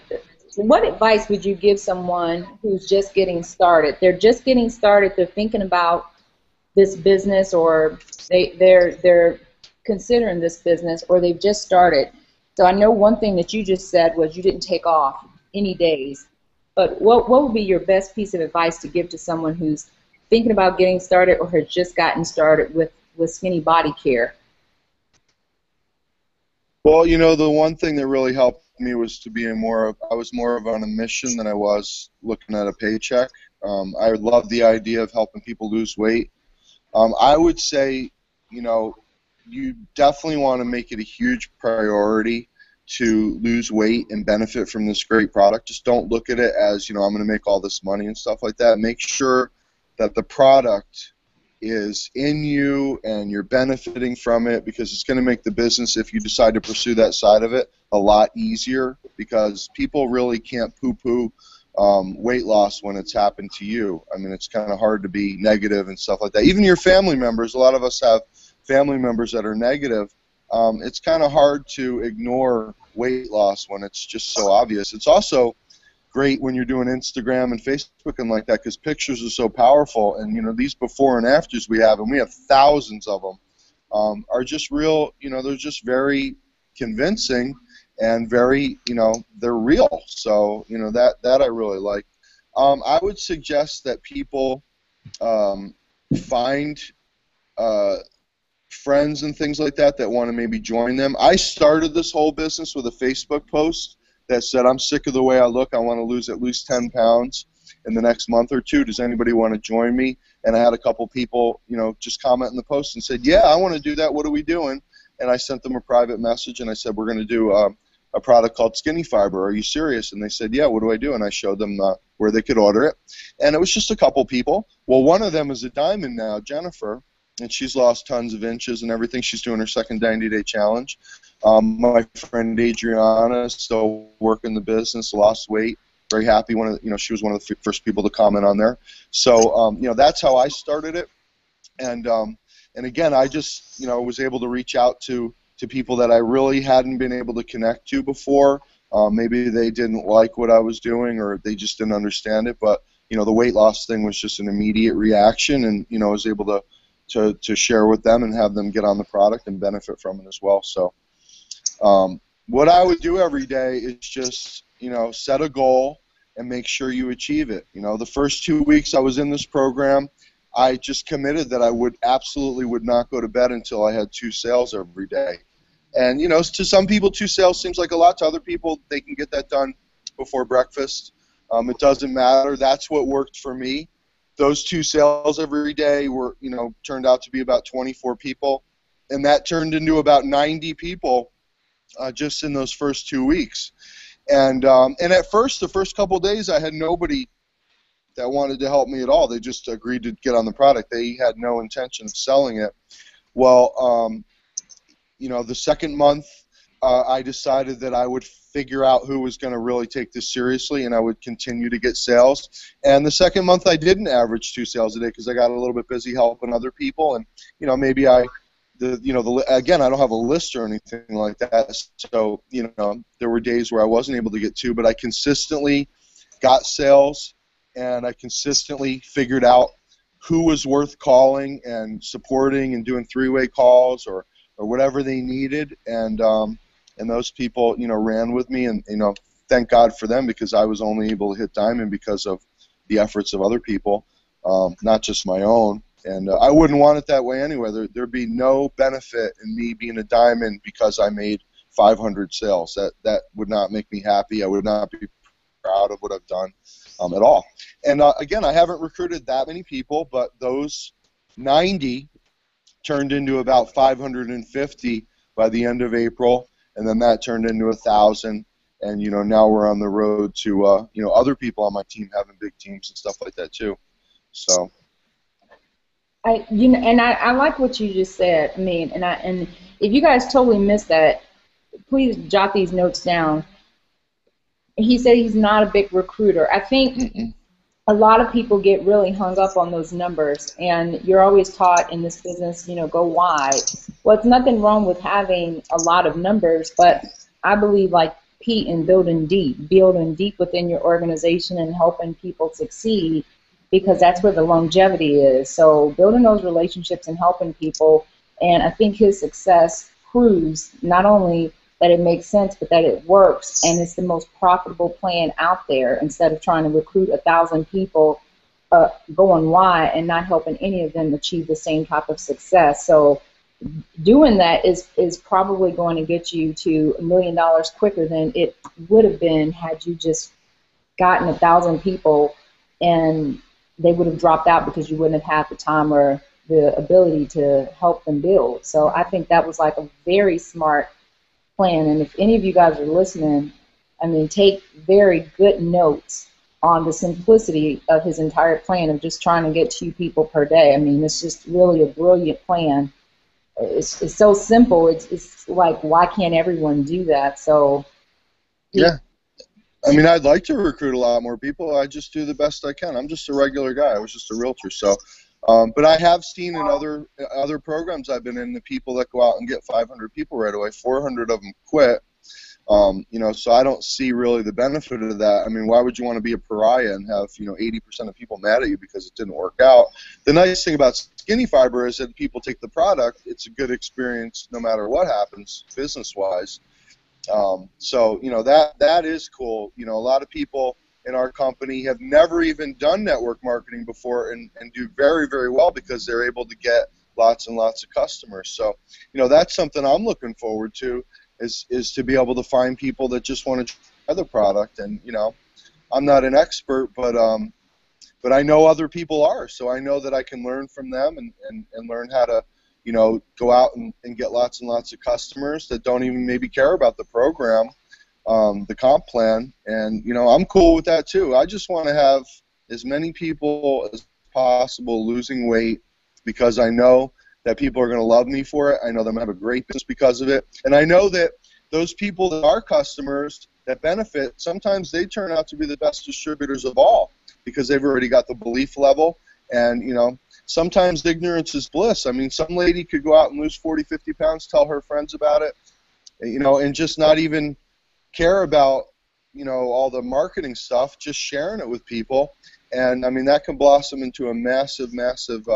what advice would you give someone who's just getting started? They're just getting started. They're thinking about this business, or they're considering this business, or they've just started. So I know one thing that you just said was you didn't take off any days. But what would be your best piece of advice to give to someone who's thinking about getting started or has just gotten started with skinny body care? Well, the one thing that really helped me was to be I was more of on a mission than I was looking at a paycheck. I love the idea of helping people lose weight. I would say, you know, you definitely want to make it a huge priority to lose weight and benefit from this great product. Just don't look at it as, you know, I'm going to make all this money and stuff like that. Make sure that the product is in you and you're benefiting from it, because it's going to make the business, if you decide to pursue that side of it, a lot easier, because people really can't poo-poo weight loss when it's happened to you. I mean, it's kind of hard to be negative and stuff like that. Even your family members, a lot of us have family members that are negative. It's kind of hard to ignore weight loss when it's just so obvious. It's also great when you're doing Instagram and Facebook and like that, because pictures are so powerful. And, you know, these before and afters we have, and we have thousands of them, are just real, you know, they're just very convincing and very, you know, they're real. So, you know, that I really like. I would suggest that people find friends and things like that want to maybe join them. I started this whole business with a Facebook post that said, I'm sick of the way I look. I want to lose at least 10 pounds in the next month or two. Does anybody want to join me? And I had a couple people, you know, just comment in the post and said, yeah, I want to do that. What are we doing? And I sent them a private message and I said, we're going to do a product called Skinny Fiber. Are you serious? And they said, yeah, what do I do? And I showed them where they could order it. And it was just a couple people. Well, one of them is a diamond now, Jennifer, and she's lost tons of inches and everything. She's doing her second 90-day challenge. My friend Adriana is still working the business, lost weight, very happy. She was one of the first people to comment on there. So, you know, that's how I started it. And again, I just, you know, was able to reach out to people that I really hadn't been able to connect to before. Maybe they didn't like what I was doing, or they just didn't understand it. But, you know, the weight loss thing was just an immediate reaction, and, you know, I was able to share with them and have them get on the product and benefit from it as well. So what I would do every day is just, you know, set a goal and make sure you achieve it. You know, the first 2 weeks I was in this program, I just committed that I absolutely would not go to bed until I had 2 sales every day. And, you know, to some people 2 sales seems like a lot. To other people, they can get that done before breakfast. It doesn't matter. That's what worked for me. Those 2 sales every day were, you know, turned out to be about 24 people, and that turned into about 90 people just in those first 2 weeks. And at first, the first couple of days, I had nobody that wanted to help me at all. They just agreed to get on the product. They had no intention of selling it. Well, you know, the second month, I decided that I would figure out who was going to really take this seriously, and I would continue to get sales. And the second month, I didn't average 2 sales a day because I got a little bit busy helping other people. And, you know, maybe again, I don't have a list or anything like that. So, you know, there were days where I wasn't able to get 2, but I consistently got sales, and I consistently figured out who was worth calling and supporting and doing 3-way calls or whatever they needed. And those people, you know, ran with me, and, you know, thank God for them, because I was only able to hit diamond because of the efforts of other people, not just my own. And I wouldn't want it that way anyway. There'd be no benefit in me being a diamond because I made 500 sales. That would not make me happy. I would not be proud of what I've done at all. And again, I haven't recruited that many people, but those 90 turned into about 550 by the end of April. And then that turned into 1,000, and, you know, now we're on the road to you know, other people on my team having big teams and stuff like that too. So I like what you just said. I mean, and if you guys totally missed that, please jot these notes down. He said he's not a big recruiter. I think a lot of people get really hung up on those numbers, and you're always taught in this business, you know, go wide. Well, it's nothing wrong with having a lot of numbers, but I believe, like Pete, in building deep within your organization and helping people succeed, because that's where the longevity is. So building those relationships and helping people, and I think his success proves not only that it makes sense, but that it works, and it's the most profitable plan out there, instead of trying to recruit 1,000 people going wide and not helping any of them achieve the same type of success. So doing that is probably going to get you to $1 million quicker than it would have been had you just gotten 1,000 people and they would have dropped out because you wouldn't have had the time or the ability to help them build. So I think that was like a very smart plan. And if any of you guys are listening, I mean, take very good notes on the simplicity of his entire plan of just trying to get 2 people per day. I mean, it's just really a brilliant plan. It's so simple. It's like, why can't everyone do that? So Yeah. I mean, I'd like to recruit a lot more people. I just do the best I can. I'm just a regular guy. I was just a realtor. So, but I have seen in other programs I've been in, the people that go out and get 500 people right away, 400 of them quit. You know, so I don't see really the benefit of that. I mean, why would you want to be a pariah and have, you know, 80% of people mad at you because it didn't work out? The nice thing about Skinny Fiber is that people take the product. It's a good experience no matter what happens business-wise. So, you know, that is cool. You know, a lot of people in our company have never even done network marketing before and do very, very well because they're able to get lots and lots of customers. So, you know, that's something I'm looking forward to is to be able to find people that just want to try the product. And, you know, I'm not an expert, but I know other people are. So I know that I can learn from them and learn how to, you know, go out and get lots and lots of customers that don't even maybe care about the program, the comp plan. And, you know, I'm cool with that too. I just want to have as many people as possible losing weight because I know that people are going to love me for it. I know them have a great business because of it. And I know that those people that are customers that benefit, sometimes they turn out to be the best distributors of all because they've already got the belief level. And, you know, sometimes ignorance is bliss. I mean, some lady could go out and lose 40, 50 pounds, tell her friends about it, you know, and just not even care about, you know, all the marketing stuff, just sharing it with people. And, I mean, that can blossom into a massive, massive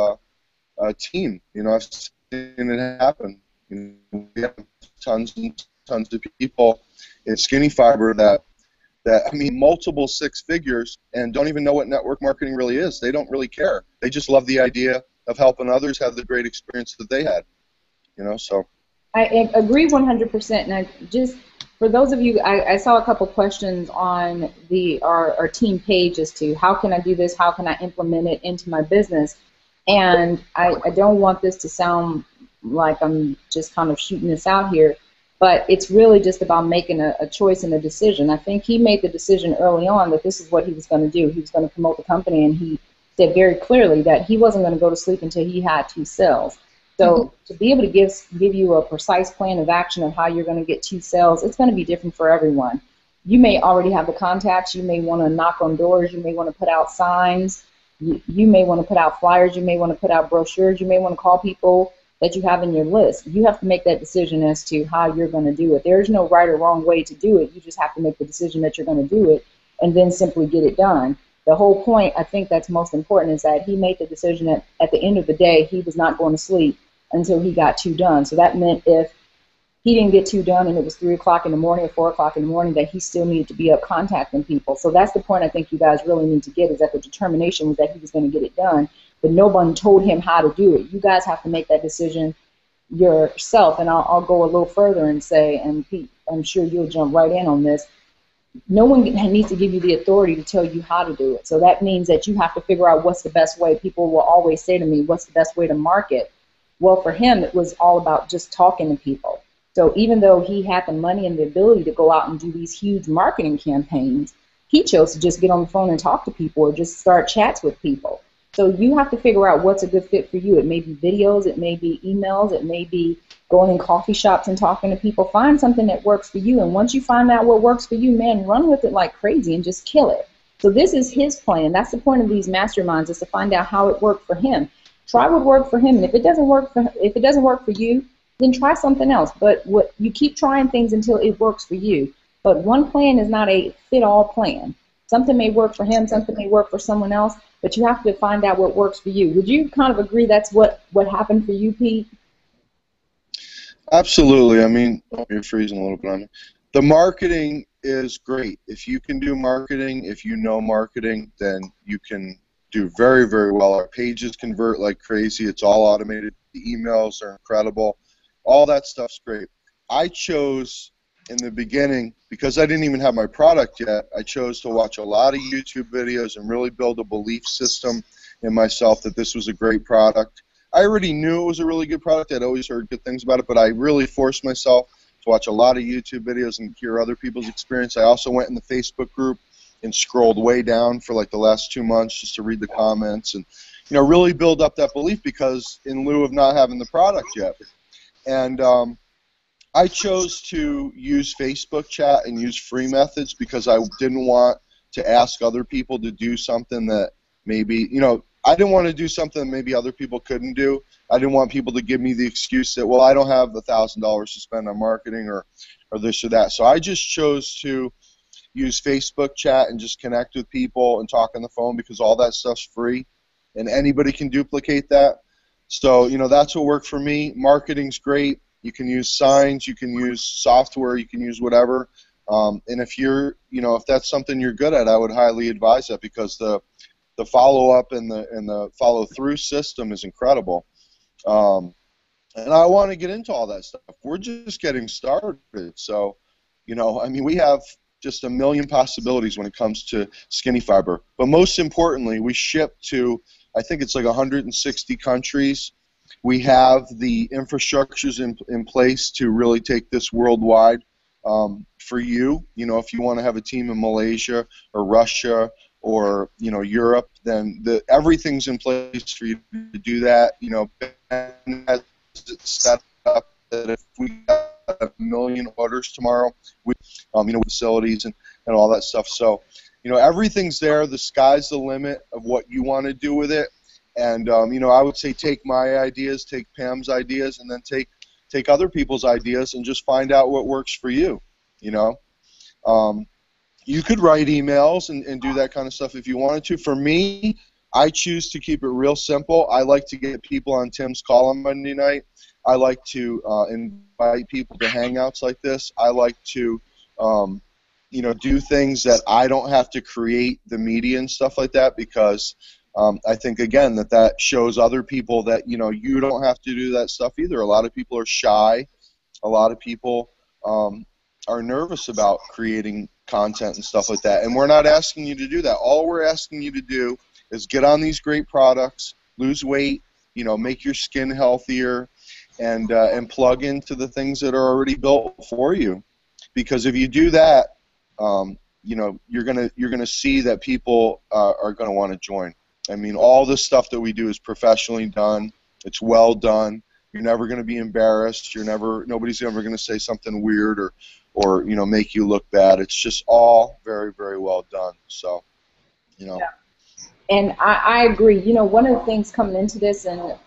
team. You know, I've seen it happen. You know, we have tons and tons of people in Skinny Fiber that I mean, multiple 6 figures and don't even know what network marketing really is. They don't really care. They just love the idea of helping others have the great experience that they had. You know, so. I agree 100%. And I just, for those of you, I saw a couple questions on our team page as to how can I do this, how can I implement it into my business. And I don't want this to sound like I'm just kind of shooting this out here, but it's really just about making a choice and a decision. I think he made the decision early on that this is what he was going to do. He was going to promote the company, and he said very clearly that he wasn't going to go to sleep until he had 2 sales. So to be able to give you a precise plan of action of how you're going to get 2 sales, it's going to be different for everyone. You may already have the contacts. You may want to knock on doors. You may want to put out signs. You may want to put out flyers. You may want to put out brochures. You may want to call people that you have in your list. You have to make that decision as to how you're going to do it. There's no right or wrong way to do it. You just have to make the decision that you're going to do it and then simply get it done. The whole point, I think that's most important, is that he made the decision that at the end of the day, he was not going to sleep until he got 2 done. So that meant if he didn't get 2 done and it was 3 o'clock in the morning or 4 o'clock in the morning, that he still needed to be up contacting people. So that's the point I think you guys really need to get, is that the determination was that he was going to get it done, but no one told him how to do it. You guys have to make that decision yourself. And I'll go a little further and say, and Pete, I'm sure you'll jump right in on this, no one needs to give you the authority to tell you how to do it. So that means that you have to figure out what's the best way. People will always say to me, what's the best way to market? Well, for him, it was all about just talking to people. So even though he had the money and the ability to go out and do these huge marketing campaigns, he chose to just get on the phone and talk to people or just start chats with people. So you have to figure out what's a good fit for you. It may be videos, it may be emails, it may be going in coffee shops and talking to people. Find something that works for you. And once you find out what works for you, man, run with it like crazy and just kill it. So this is his plan. That's the point of these masterminds, is to find out how it worked for him. Try what worked for him, and if it doesn't work for you, then try something else. But you keep trying things until it works for you. But one plan is not a fit-all plan. Something may work for him, something may work for someone else, but you have to find out what works for you. Would you kind of agree that's what happened for you, Pete? Absolutely. I mean, you're freezing a little bit on me. The marketing is great. If you can do marketing, if you know marketing, then you can do very, very well. Our pages convert like crazy. It's all automated The emails are incredible. All that stuff's great. I chose in the beginning, because I didn't even have my product yet, I chose to watch a lot of YouTube videos and really build a belief system in myself that this was a great product. I already knew it was a really good product. I'd always heard good things about it, but I really forced myself to watch a lot of YouTube videos and hear other people's experience. I also went in the Facebook group and scrolled way down for like the last 2 months just to read the comments and, you know, really build up that belief, because in lieu of not having the product yet. And I chose to use Facebook chat and use free methods because I didn't want to ask other people to do something that maybe, you know, I didn't want to do something that maybe other people couldn't do. I didn't want people to give me the excuse that, well, I don't have $1,000 to spend on marketing or this or that. So I just chose to use Facebook chat and just connect with people and talk on the phone, because all that stuff's free and anybody can duplicate that. So, you know, that's what worked for me. Marketing's great. You can use signs, you can use software, you can use whatever. And if you're, you know, if that's something you're good at, I would highly advise that, because the follow-up and the follow-through system is incredible. And I want to get into all that stuff. We're just getting started. So, you know, I mean, we have just a million possibilities when it comes to skinny fiber. But most importantly, we ship to, I think it's like 160 countries. We have the infrastructures in place to really take this worldwide. For you, you know, if you want to have a team in Malaysia or Russia or, you know, Europe, then everything's in place for you to do that. You know, Ben has it set up that if we got 1 million orders tomorrow, we, you know, facilities and all that stuff. So, you know, everything's there. The sky's the limit of what you want to do with it. And, you know, I would say take my ideas, take Pam's ideas, and then take other people's ideas and just find out what works for you, you know. You could write emails and do that kind of stuff if you wanted to. For me, I choose to keep it real simple. I like to get people on Tim's call on Monday night. I like to invite people to hangouts like this. I like to, you know, do things that I don't have to create the media and stuff like that, because I think, again, that shows other people that, you know, you don't have to do that stuff either. A lot of people are shy. A lot of people are nervous about creating content and stuff like that. And we're not asking you to do that. All we're asking you to do is get on these great products, lose weight, you know, make your skin healthier, and plug into the things that are already built for you. Because if you do that, you know, you're gonna see that people are gonna want to join. I mean, all this stuff that we do is professionally done. It's well done. You're never going to be embarrassed. Nobody's ever going to say something weird or you know, make you look bad. It's just all very, very well done. So, you know. Yeah. And I agree. You know, one of the things coming into this, and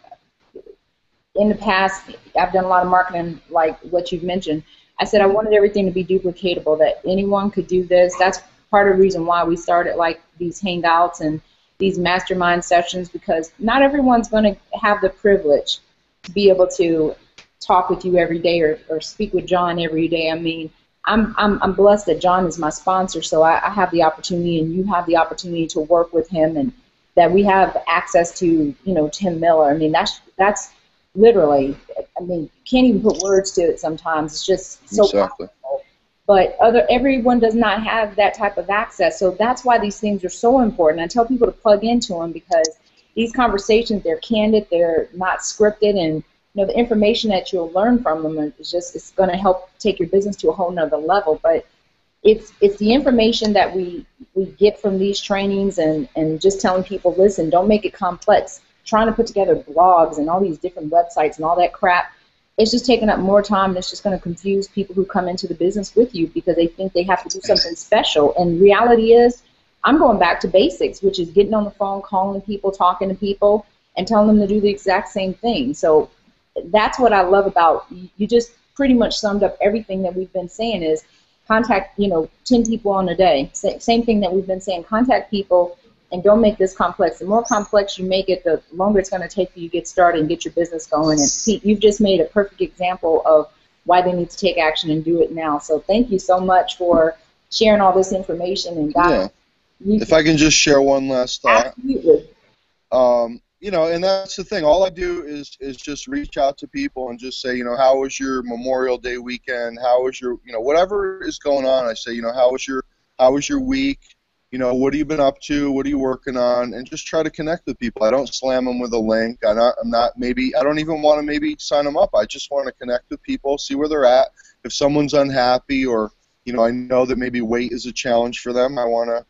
in the past, I've done a lot of marketing like what you've mentioned. I said I wanted everything to be duplicatable, that anyone could do this. That's part of the reason why we started like these hangouts and these mastermind sessions, because not everyone's going to have the privilege to be able to talk with you every day or speak with John every day. I mean, I'm blessed that John is my sponsor, so I have the opportunity, and you have the opportunity to work with him, and that we have access to, you know, Tim Miller. I mean, that's literally, I mean, you can't even put words to it sometimes. It's just so Exactly. powerful. But everyone does not have that type of access, so that's why these things are so important. I tell people to plug into them, because these conversations, they're candid, they're not scripted, and you know, the information that you'll learn from them is just, it's going to help take your business to a whole nother level. But it's the information that we get from these trainings, and just telling people, listen, don't make it complex. Trying to put together blogs and all these different websites and all that crap, it's just taking up more time, and it's just going to confuse people who come into the business with you, because they think they have to do something special. And reality is, I'm going back to basics, which is getting on the phone, calling people, talking to people, and telling them to do the exact same thing. So that's what I love about you. Just pretty much summed up everything that we've been saying is contact, you know, 10 people on a day. Same thing that we've been saying, contact people, and don't make this complex. The more complex you make it, the longer it's going to take for you to get started and get your business going. And Pete, you've just made a perfect example of why they need to take action and do it now. So thank you so much for sharing all this information. And God, Yeah. If I can just share one last thought. Absolutely. and that's the thing. All I do is just reach out to people and just say, how was your Memorial Day weekend? How was your, whatever is going on? I say, how was your week? What have you been up to? What are you working on? And just try to connect with people. I don't slam them with a link. I don't even want to maybe sign them up. I just want to connect with people, see where they're at. If someone's unhappy or, I know that maybe weight is a challenge for them, I want to,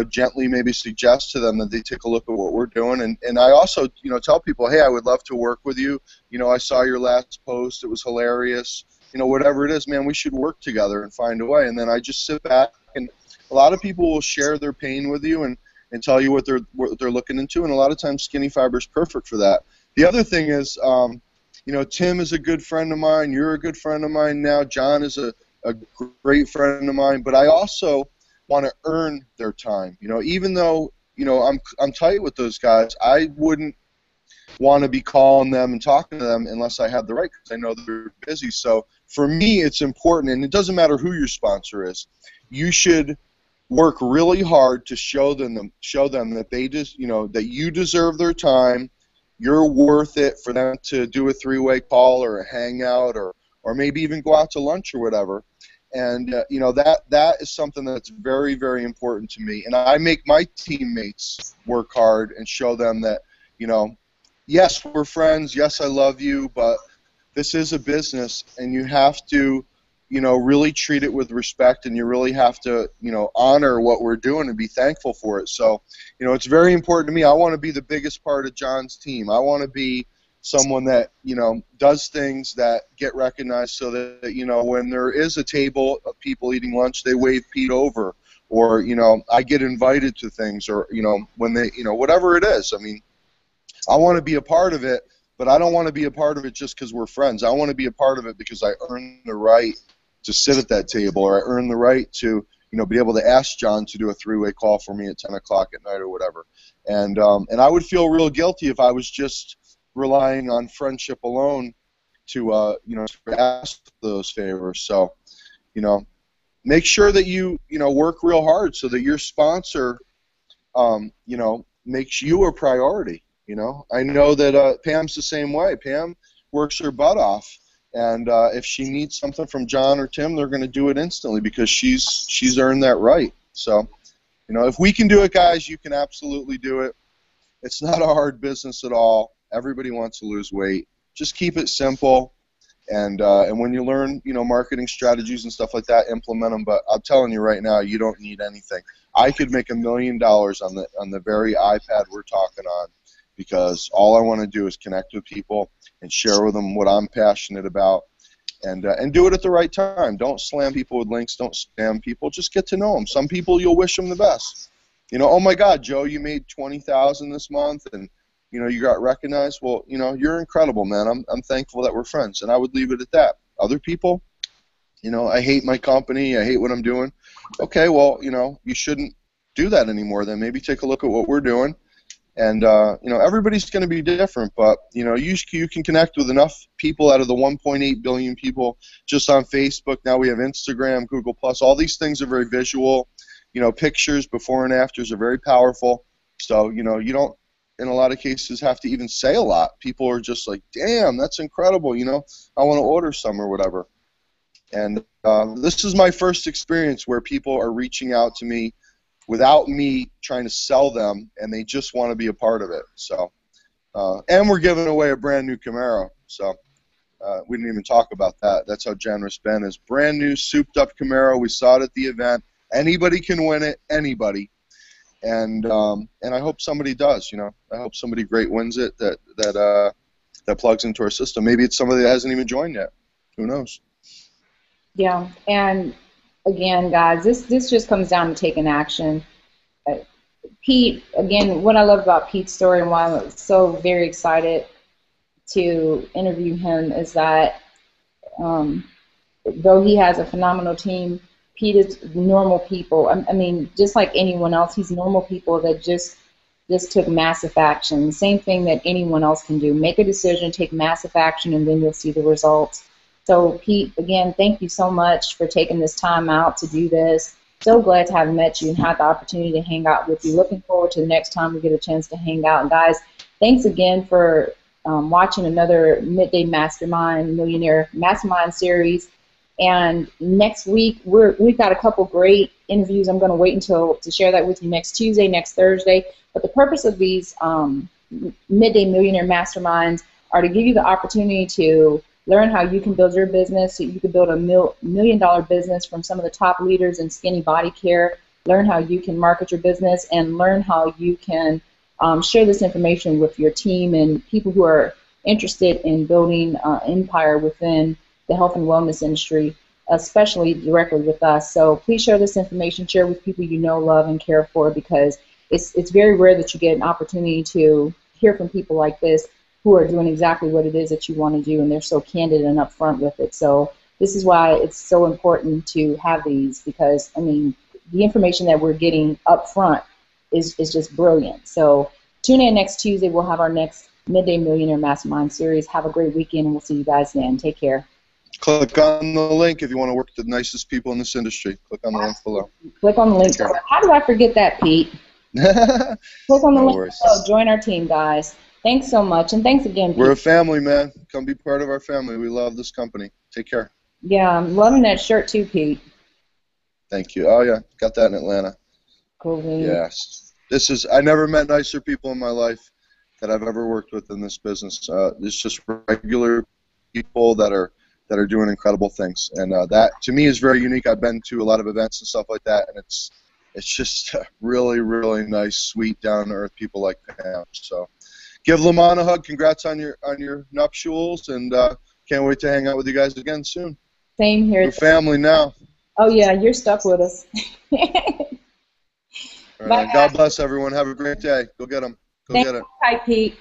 gently maybe suggest to them that they take a look at what we're doing. And I also, tell people, hey, I would love to work with you. I saw your last post. It was hilarious. Whatever it is, man, we should work together and find a way. And then I just sit back, and a lot of people will share their pain with you and tell you what they're looking into. And a lot of times Skinny Fiber is perfect for that. The other thing is, Tim is a good friend of mine. You're a good friend of mine now. John is a great friend of mine. But I also want to earn their time. Even though I'm tight with those guys, I wouldn't want to be calling them and talking to them unless I have the right, because I know they're busy. So for me, it's important, and it doesn't matter who your sponsor is. You should work really hard to show them that they just that you deserve their time. You're worth it for them to do a three-way call or a hangout or maybe even go out to lunch or whatever. And that is something that's very, very important to me. And I make my teammates work hard and show them that, yes, we're friends. Yes, I love you, but this is a business, and you have to, really treat it with respect, and you really have to, honor what we're doing and be thankful for it. So, it's very important to me. I want to be the biggest part of John's team. I want to be someone that does things that get recognized, so that when there is a table of people eating lunch, they wave Pete over, or I get invited to things, or when they whatever it is. I mean, I want to be a part of it, but I don't want to be a part of it just because we're friends. I want to be a part of it because I earn the right to sit at that table, or I earn the right to be able to ask John to do a three-way call for me at 10 o'clock at night or whatever. And I would feel real guilty if I was just relying on friendship alone to ask those favors. So make sure that you work real hard so that your sponsor makes you a priority. I know that Pam's the same way. Pam works her butt off, and if she needs something from John or Tim, they're going to do it instantly because she's earned that right. So if we can do it, guys, you can absolutely do it. It's not a hard business at all. Everybody wants to lose weight. Just keep it simple, and when you learn, marketing strategies and stuff like that, implement them. But I'm telling you right now, you don't need anything. I could make $1 million on the very iPad we're talking on, because all I want to do is connect with people and share with them what I'm passionate about, and do it at the right time. Don't slam people with links. Don't spam people. Just get to know them. Some people, you'll wish them the best. Oh my God, Joe, you made $20,000 this month, and you got recognized. Well, you're incredible, man. I'm thankful that we're friends, and I would leave it at that. Other people, I hate my company. I hate what I'm doing. Okay, well, you shouldn't do that anymore. Then maybe take a look at what we're doing. And everybody's going to be different, but you can connect with enough people out of the 1.8 billion people just on Facebook. Now we have Instagram, Google Plus. All these things are very visual. Pictures before and afters are very powerful. So you don't, in a lot of cases, have to even say a lot. People are just like, damn, that's incredible. I want to order some or whatever. And this is my first experience where people are reaching out to me without me trying to sell them, and they just want to be a part of it. So, and we're giving away a brand new Camaro. So we didn't even talk about that. That's how generous Ben is. Brand new, souped up Camaro. We saw it at the event. Anybody can win it. Anybody. And I hope somebody does. I hope somebody great wins it that plugs into our system. Maybe it's somebody that hasn't even joined yet. Who knows? Yeah, and again, guys, this just comes down to taking action. Pete, again, what I love about Pete's story and why I'm so very excited to interview him is that though he has a phenomenal team, Pete is normal people. I mean, just like anyone else, he's normal people that just took massive action. Same thing that anyone else can do. Make a decision, take massive action, and then you'll see the results. So, Pete, again, thank you so much for taking this time out to do this. So glad to have met you and had the opportunity to hang out with you. Looking forward to the next time we get a chance to hang out. And, guys, Thanks again for watching another Midday Mastermind Millionaire Mastermind series. And next week, we've got a couple great interviews. I'm going to wait until to share that with you next Tuesday, next Thursday. But the purpose of these Midday Millionaire Masterminds are to give you the opportunity to learn how you can build your business, so you can build a $1 million business from some of the top leaders in skinny body care, learn how you can market your business, and learn how you can share this information with your team and people who are interested in building an empire within the health and wellness industry, especially directly with us. So please share this information, share with people you know, love, and care for, because it's very rare that you get an opportunity to hear from people like this who are doing exactly what it is that you want to do, and they're so candid and upfront with it. So this is why it's so important to have these, because, I mean, the information that we're getting up front is just brilliant. So tune in next Tuesday. We'll have our next Midday Millionaire Mastermind series. Have a great weekend, and we'll see you guys then. Take care. Click on the link if you want to work with the nicest people in this industry. Click on the link below. Click on the link below. How do I forget that, Pete? Click on the link below. Join our team, guys. Thanks so much, and thanks again, Pete. We're a family, man. Come be part of our family. We love this company. Take care. Yeah, I'm loving that shirt too, Pete. Thank you. Oh, yeah. Got that in Atlanta. Cool. Yes. I never met nicer people in my life that I've ever worked with in this business. It's just regular people that are doing incredible things, and that to me is very unique. I've been to a lot of events and stuff like that, and it's just really, really nice, sweet, down-to-earth people like Pam. So give Lamont a hug. Congrats on your nuptials, and can't wait to hang out with you guys again soon. Same here. We're family now. Oh yeah, you're stuck with us. All right. God bless everyone. Have a great day. Go get them. Go get it. Bye, Pete.